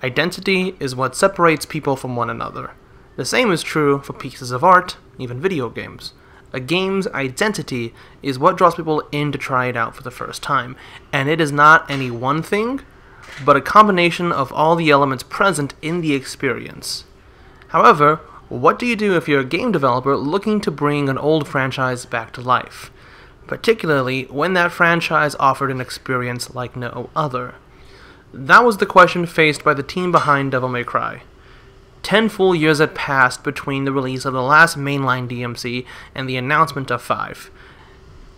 Identity is what separates people from one another. The same is true for pieces of art, even video games. A game's identity is what draws people in to try it out for the first time, and it is not any one thing, but a combination of all the elements present in the experience. However, what do you do if you're a game developer looking to bring an old franchise back to life? Particularly when that franchise offered an experience like no other. That was the question faced by the team behind Devil May Cry. 10 full years had passed between the release of the last mainline DMC and the announcement of 5.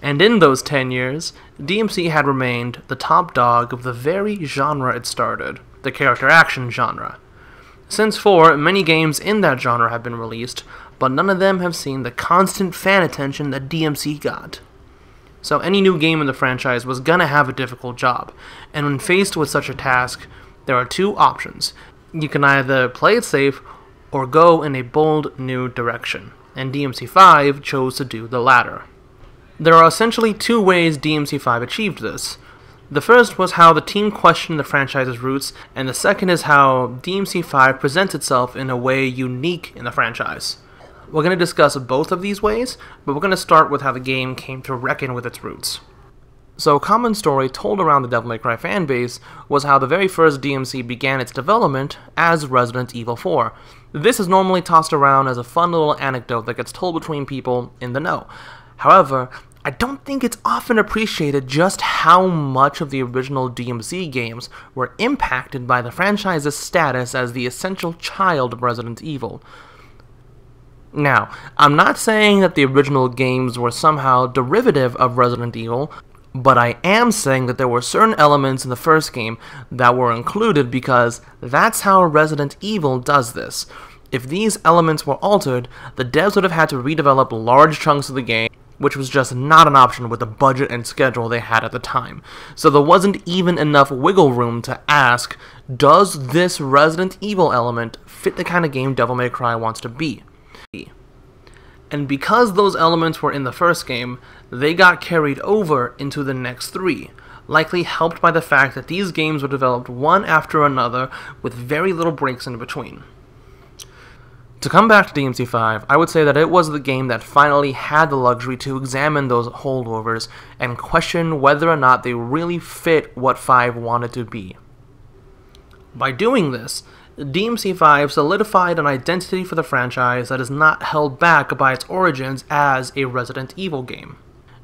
And in those 10 years, DMC had remained the top dog of the very genre it started, the character action genre. Since 4, many games in that genre have been released, but none of them have seen the constant fan attention that DMC got. So any new game in the franchise was gonna have a difficult job, and when faced with such a task, there are two options. You can either play it safe, or go in a bold new direction, and DMC5 chose to do the latter. There are essentially two ways DMC5 achieved this. The first was how the team questioned the franchise's roots, and the second is how DMC5 presents itself in a way unique in the franchise. We're going to discuss both of these ways, but we're going to start with how the game came to reckon with its roots. So a common story told around the Devil May Cry fanbase was how the very first DMC began its development as Resident Evil 4. This is normally tossed around as a fun little anecdote that gets told between people in the know. However, I don't think it's often appreciated just how much of the original DMC games were impacted by the franchise's status as the essential child of Resident Evil. Now, I'm not saying that the original games were somehow derivative of Resident Evil, but I am saying that there were certain elements in the first game that were included because that's how Resident Evil does this. If these elements were altered, the devs would have had to redevelop large chunks of the game, which was just not an option with the budget and schedule they had at the time. So there wasn't even enough wiggle room to ask, does this Resident Evil element fit the kind of game Devil May Cry wants to be? And because those elements were in the first game, they got carried over into the next 3, likely helped by the fact that these games were developed one after another with very little breaks in between. To come back to DMC5, I would say that it was the game that finally had the luxury to examine those holdovers and question whether or not they really fit what 5 wanted to be. By doing this, DMC5 solidified an identity for the franchise that is not held back by its origins as a Resident Evil game.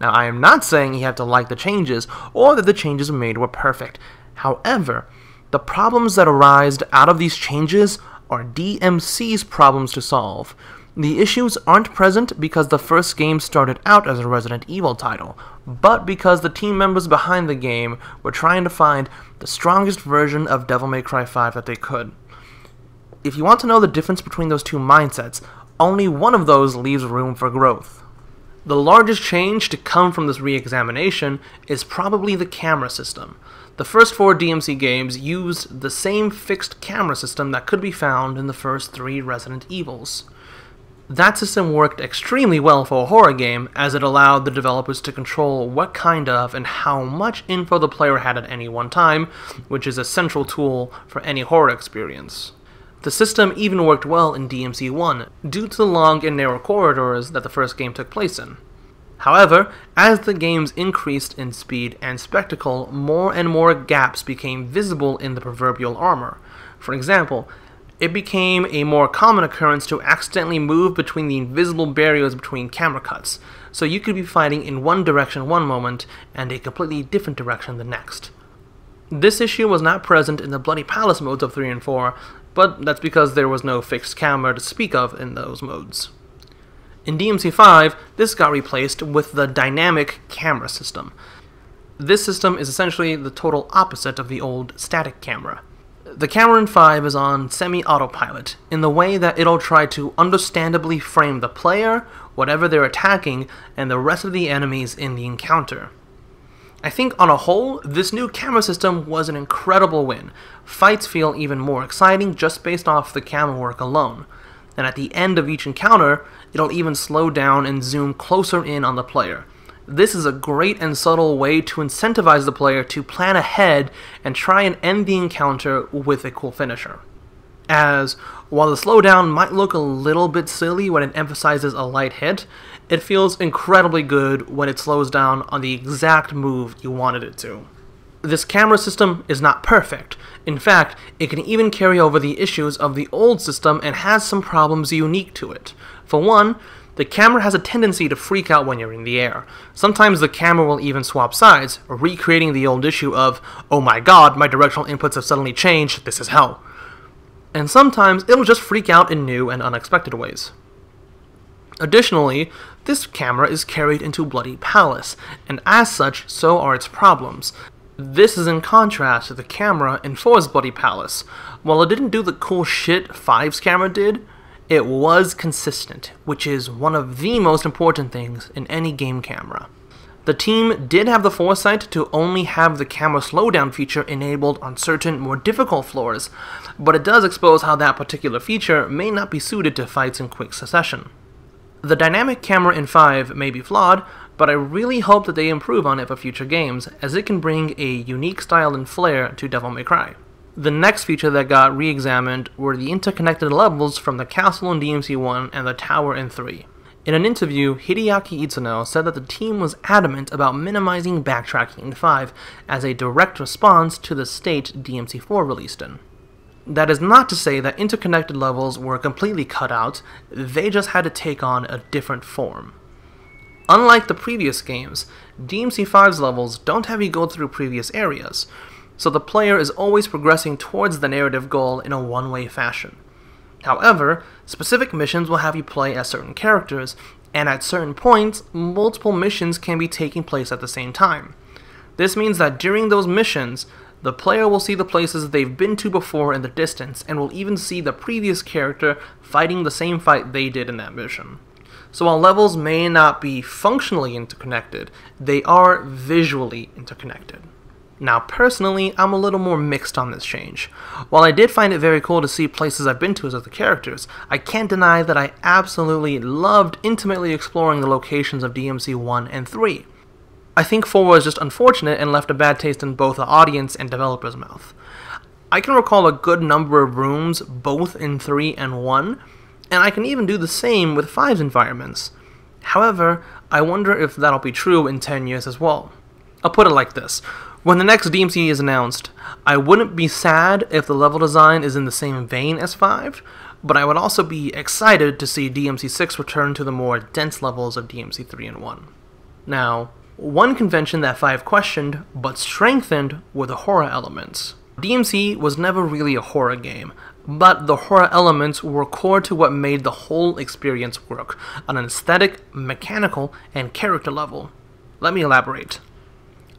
Now, I am not saying you have to like the changes, or that the changes made were perfect. However, the problems that arise out of these changes are DMC's problems to solve. The issues aren't present because the first game started out as a Resident Evil title, but because the team members behind the game were trying to find the strongest version of Devil May Cry 5 that they could. If you want to know the difference between those two mindsets, only one of those leaves room for growth. The largest change to come from this re-examination is probably the camera system. The first 4 DMC games used the same fixed camera system that could be found in the first 3 Resident Evils. That system worked extremely well for a horror game, as it allowed the developers to control what kind of and how much info the player had at any one time, which is a central tool for any horror experience. The system even worked well in DMC1, due to the long and narrow corridors that the first game took place in. However, as the games increased in speed and spectacle, more and more gaps became visible in the proverbial armor. For example, it became a more common occurrence to accidentally move between the invisible barriers between camera cuts, so you could be fighting in one direction one moment and a completely different direction the next. This issue was not present in the Bloody Palace modes of 3 and 4, but that's because there was no fixed camera to speak of in those modes. In DMC5, this got replaced with the dynamic camera system. This system is essentially the total opposite of the old static camera. The camera in 5 is on semi-autopilot, in the way that it'll try to understandably frame the player, whatever they're attacking, and the rest of the enemies in the encounter. I think on a whole, this new camera system was an incredible win. Fights feel even more exciting just based off the camera work alone. And at the end of each encounter, it'll even slow down and zoom closer in on the player. This is a great and subtle way to incentivize the player to plan ahead and try and end the encounter with a cool finisher. As, while the slowdown might look a little bit silly when it emphasizes a light hit, it feels incredibly good when it slows down on the exact move you wanted it to. This camera system is not perfect. In fact, it can even carry over the issues of the old system and has some problems unique to it. For one, the camera has a tendency to freak out when you're in the air. Sometimes the camera will even swap sides, recreating the old issue of, "Oh my god, my directional inputs have suddenly changed, this is hell." And sometimes it'll just freak out in new and unexpected ways. Additionally, this camera is carried into Bloody Palace, and as such, so are its problems. This is in contrast to the camera in 4's Bloody Palace. While it didn't do the cool shit 5's camera did, it was consistent, which is one of the most important things in any game camera. The team did have the foresight to only have the camera slowdown feature enabled on certain more difficult floors, but it does expose how that particular feature may not be suited to fights in quick succession. The dynamic camera in 5 may be flawed, but I really hope that they improve on it for future games, as it can bring a unique style and flair to Devil May Cry. The next feature that got re-examined were the interconnected levels from the castle in DMC1 and the tower in 3. In an interview, Hideaki Itsuno said that the team was adamant about minimizing backtracking in 5 as a direct response to the state DMC4 released in. That is not to say that interconnected levels were completely cut out, they just had to take on a different form. Unlike the previous games, DMC5's levels don't have you go through previous areas, so the player is always progressing towards the narrative goal in a one-way fashion. However, specific missions will have you play as certain characters, and at certain points, multiple missions can be taking place at the same time. This means that during those missions, the player will see the places they've been to before in the distance, and will even see the previous character fighting the same fight they did in that mission. So while levels may not be functionally interconnected, they are visually interconnected. Now personally, I'm a little more mixed on this change. While I did find it very cool to see places I've been to as other characters, I can't deny that I absolutely loved intimately exploring the locations of DMC1 and 3. I think 4 was just unfortunate and left a bad taste in both the audience and developer's mouth. I can recall a good number of rooms both in 3 and 1, and I can even do the same with 5's environments. However, I wonder if that'll be true in 10 years as well. I'll put it like this. When the next DMC is announced, I wouldn't be sad if the level design is in the same vein as 5, but I would also be excited to see DMC6 return to the more dense levels of DMC3 and 1. Now, one convention that 5 questioned, but strengthened, were the horror elements. DMC was never really a horror game, but the horror elements were core to what made the whole experience work, on an aesthetic, mechanical, and character level. Let me elaborate.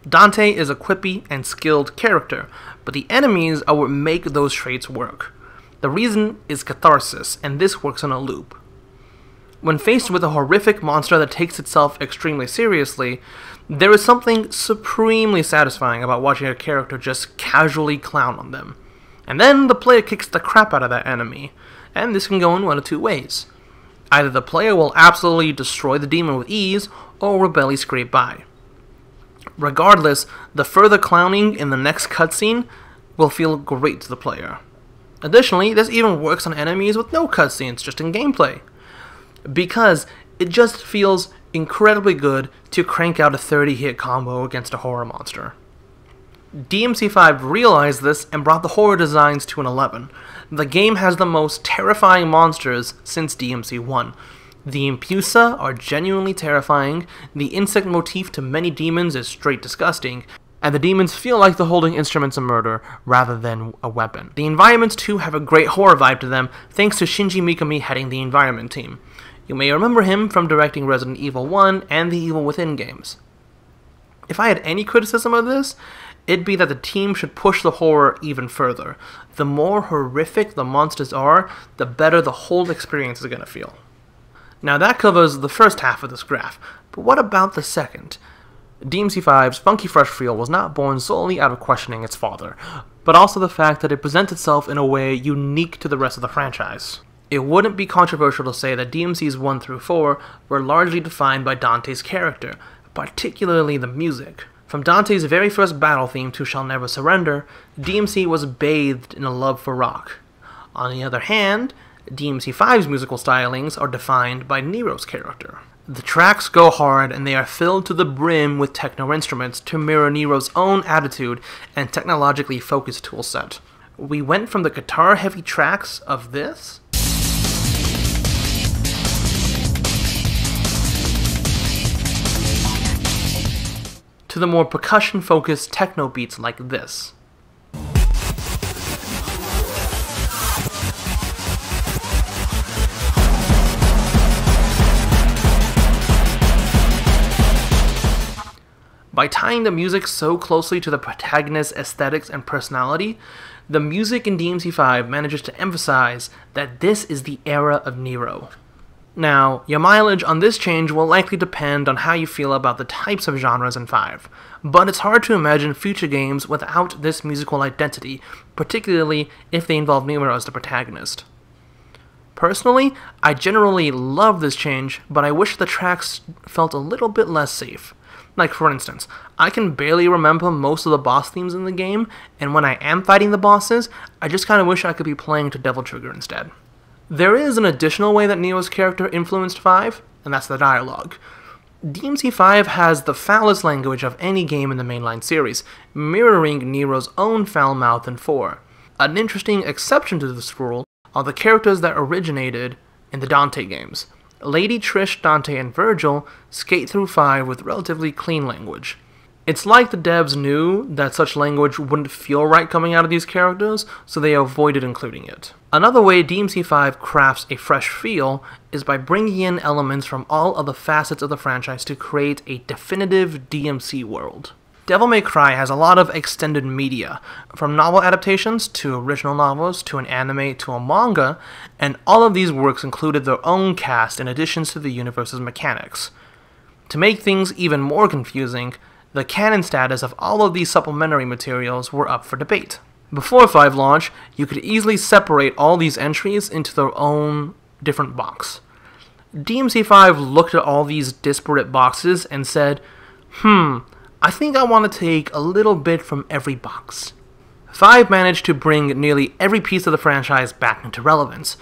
Dante is a quippy and skilled character, but the enemies are what make those traits work. The reason is catharsis, and this works on a loop. When faced with a horrific monster that takes itself extremely seriously, there is something supremely satisfying about watching a character just casually clown on them. And then the player kicks the crap out of that enemy, and this can go in one of two ways. Either the player will absolutely destroy the demon with ease, or will barely scrape by. Regardless, the further clowning in the next cutscene will feel great to the player. Additionally, this even works on enemies with no cutscenes, just in gameplay, because it just feels incredibly good to crank out a 30-hit combo against a horror monster. DMC5 realized this and brought the horror designs to an 11. The game has the most terrifying monsters since DMC1. The Impusa are genuinely terrifying, the insect motif to many demons is straight disgusting, and the demons feel like they're holding instruments of murder rather than a weapon. The environments too have a great horror vibe to them, thanks to Shinji Mikami heading the environment team. You may remember him from directing Resident Evil 1 and the Evil Within games. If I had any criticism of this, it'd be that the team should push the horror even further. The more horrific the monsters are, the better the whole experience is going to feel. Now that covers the first half of this graph, but what about the second? DMC5's funky fresh feel was not born solely out of questioning its father, but also the fact that it presents itself in a way unique to the rest of the franchise. It wouldn't be controversial to say that DMCs 1 through 4 were largely defined by Dante's character, particularly the music. From Dante's very first battle theme to Shall Never Surrender, DMC was bathed in a love for rock. On the other hand, DMC5's musical stylings are defined by Nero's character. The tracks go hard and they are filled to the brim with techno instruments to mirror Nero's own attitude and technologically focused toolset. We went from the guitar-heavy tracks of this to the more percussion-focused techno beats like this. By tying the music so closely to the protagonist's aesthetics and personality, the music in DMC5 manages to emphasize that this is the era of Nero. Now, your mileage on this change will likely depend on how you feel about the types of genres in 5, but it's hard to imagine future games without this musical identity, particularly if they involve Nero as the protagonist. Personally, I generally love this change, but I wish the tracks felt a little bit less safe. Like, for instance, I can barely remember most of the boss themes in the game, and when I am fighting the bosses, I just kinda wish I could be playing to Devil Trigger instead. There is an additional way that Nero's character influenced 5, and that's the dialogue. DMC5 has the foulest language of any game in the mainline series, mirroring Nero's own foul mouth in 4. An interesting exception to this rule are the characters that originated in the Dante games. Lady Trish, Dante, and Virgil skate through 5 with relatively clean language. It's like the devs knew that such language wouldn't feel right coming out of these characters, so they avoided including it. Another way DMC5 crafts a fresh feel is by bringing in elements from all other facets of the franchise to create a definitive DMC world. Devil May Cry has a lot of extended media, from novel adaptations to original novels to an anime to a manga, and all of these works included their own cast in additions to the universe's mechanics. To make things even more confusing, the canon status of all of these supplementary materials were up for debate. Before 5 launch, you could easily separate all these entries into their own different box. DMC5 looked at all these disparate boxes and said, I think I want to take a little bit from every box. 5 managed to bring nearly every piece of the franchise back into relevance.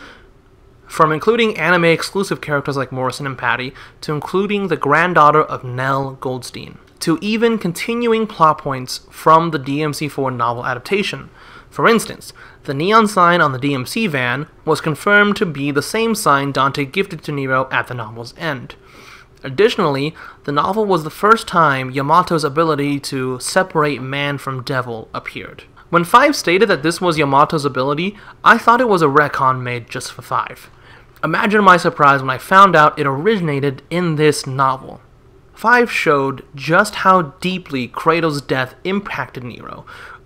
From including anime-exclusive characters like Morrison and Patty, to including the granddaughter of Nell Goldstein, to even continuing plot points from the DMC4 novel adaptation. For instance, the neon sign on the DMC van was confirmed to be the same sign Dante gifted to Nero at the novel's end. Additionally, the novel was the first time Yamato's ability to separate man from devil appeared. When 5 stated that this was Yamato's ability, I thought it was a retcon made just for 5. Imagine my surprise when I found out it originated in this novel. 5 showed just how deeply Kratos' death impacted Nero,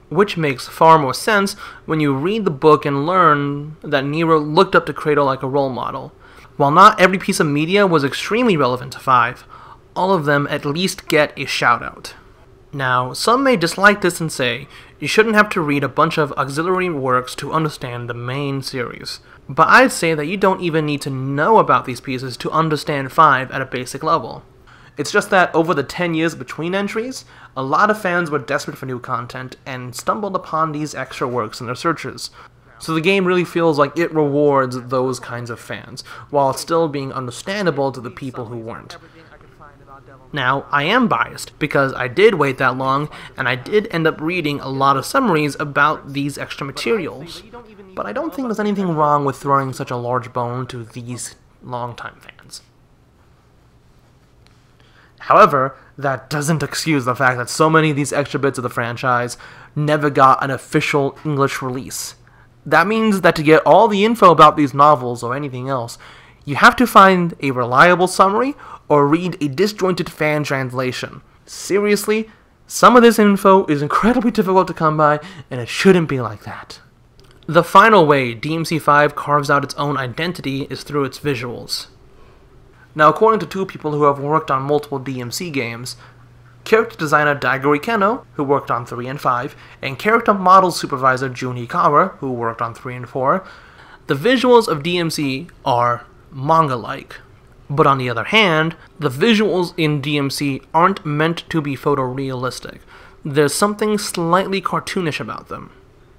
which makes far more sense when you read the book and learn that Nero looked up to Kratos like a role model. While not every piece of media was extremely relevant to 5, all of them at least get a shout-out. Now, some may dislike this and say, you shouldn't have to read a bunch of auxiliary works to understand the main series. But I'd say that you don't even need to know about these pieces to understand 5 at a basic level. It's just that over the 10 years between entries, a lot of fans were desperate for new content and stumbled upon these extra works in their searches. So the game really feels like it rewards those kinds of fans, while still being understandable to the people who weren't. Now, I am biased, because I did wait that long, and I did end up reading a lot of summaries about these extra materials. But I don't think there's anything wrong with throwing such a large bone to these longtime fans. However, that doesn't excuse the fact that so many of these extra bits of the franchise never got an official English release. That means that to get all the info about these novels or anything else, you have to find a reliable summary or read a disjointed fan translation. Seriously, some of this info is incredibly difficult to come by, and it shouldn't be like that. The final way DMC5 carves out its own identity is through its visuals. Now, according to 2 people who have worked on multiple DMC games, character designer Daigo Ikeno, who worked on 3 and 5, and character model supervisor Jun Hikawa, who worked on 3 and 4, the visuals of DMC are manga-like. But on the other hand, the visuals in DMC aren't meant to be photorealistic. There's something slightly cartoonish about them.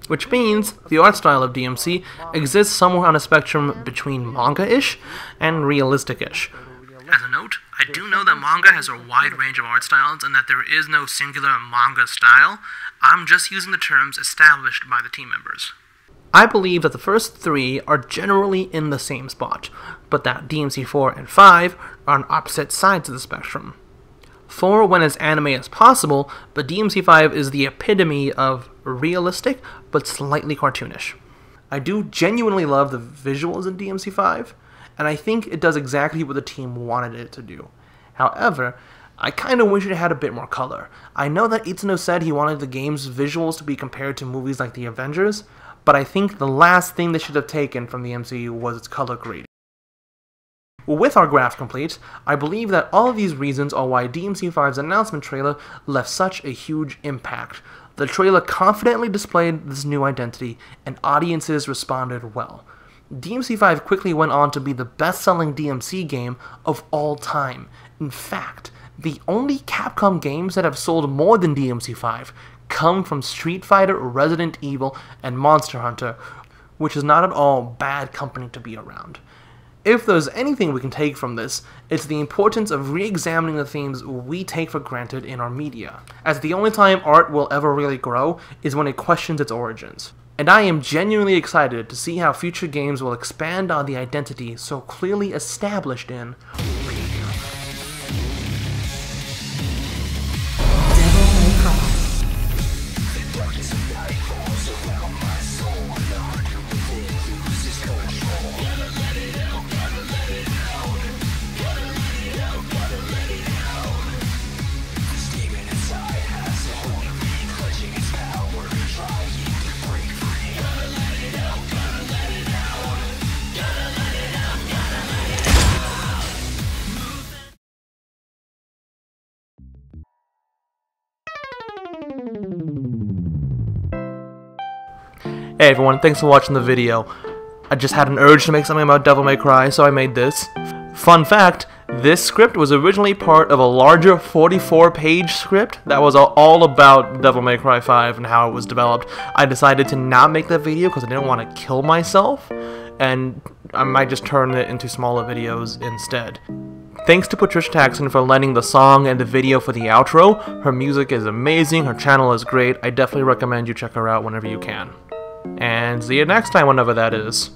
Which means the art style of DMC exists somewhere on a spectrum between manga-ish and realistic-ish. As a note, I do know that manga has a wide range of art styles and that there is no singular manga style. I'm just using the terms established by the team members. I believe that the first three are generally in the same spot, but that DMC4 and 5 are on opposite sides of the spectrum. 4 went as anime as possible, but DMC5 is the epitome of realistic but slightly cartoonish. I do genuinely love the visuals in DMC5, and I think it does exactly what the team wanted it to do. However, I kinda wish it had a bit more color. I know that Itsuno said he wanted the game's visuals to be compared to movies like the Avengers, but I think the last thing they should have taken from the MCU was its color grading. With our graph complete, I believe that all of these reasons are why DMC5's announcement trailer left such a huge impact. The trailer confidently displayed this new identity, and audiences responded well. DMC5 quickly went on to be the best-selling DMC game of all time. In fact, the only Capcom games that have sold more than DMC5 come from Street Fighter, Resident Evil, and Monster Hunter, which is not at all bad company to be around. If there's anything we can take from this, it's the importance of re-examining the themes we take for granted in our media, as the only time art will ever really grow is when it questions its origins. And I am genuinely excited to see how future games will expand on the identity so clearly established in Hey everyone, thanks for watching the video. I just had an urge to make something about Devil May Cry, so I made this. Fun fact, this script was originally part of a larger 44-page script that was all about Devil May Cry 5 and how it was developed. I decided to not make that video because I didn't want to kill myself, and I might just turn it into smaller videos instead. Thanks to Patricia Taxon for lending the song and the video for the outro. Her music is amazing, her channel is great. I definitely recommend you check her out whenever you can. And see you next time, whenever that is.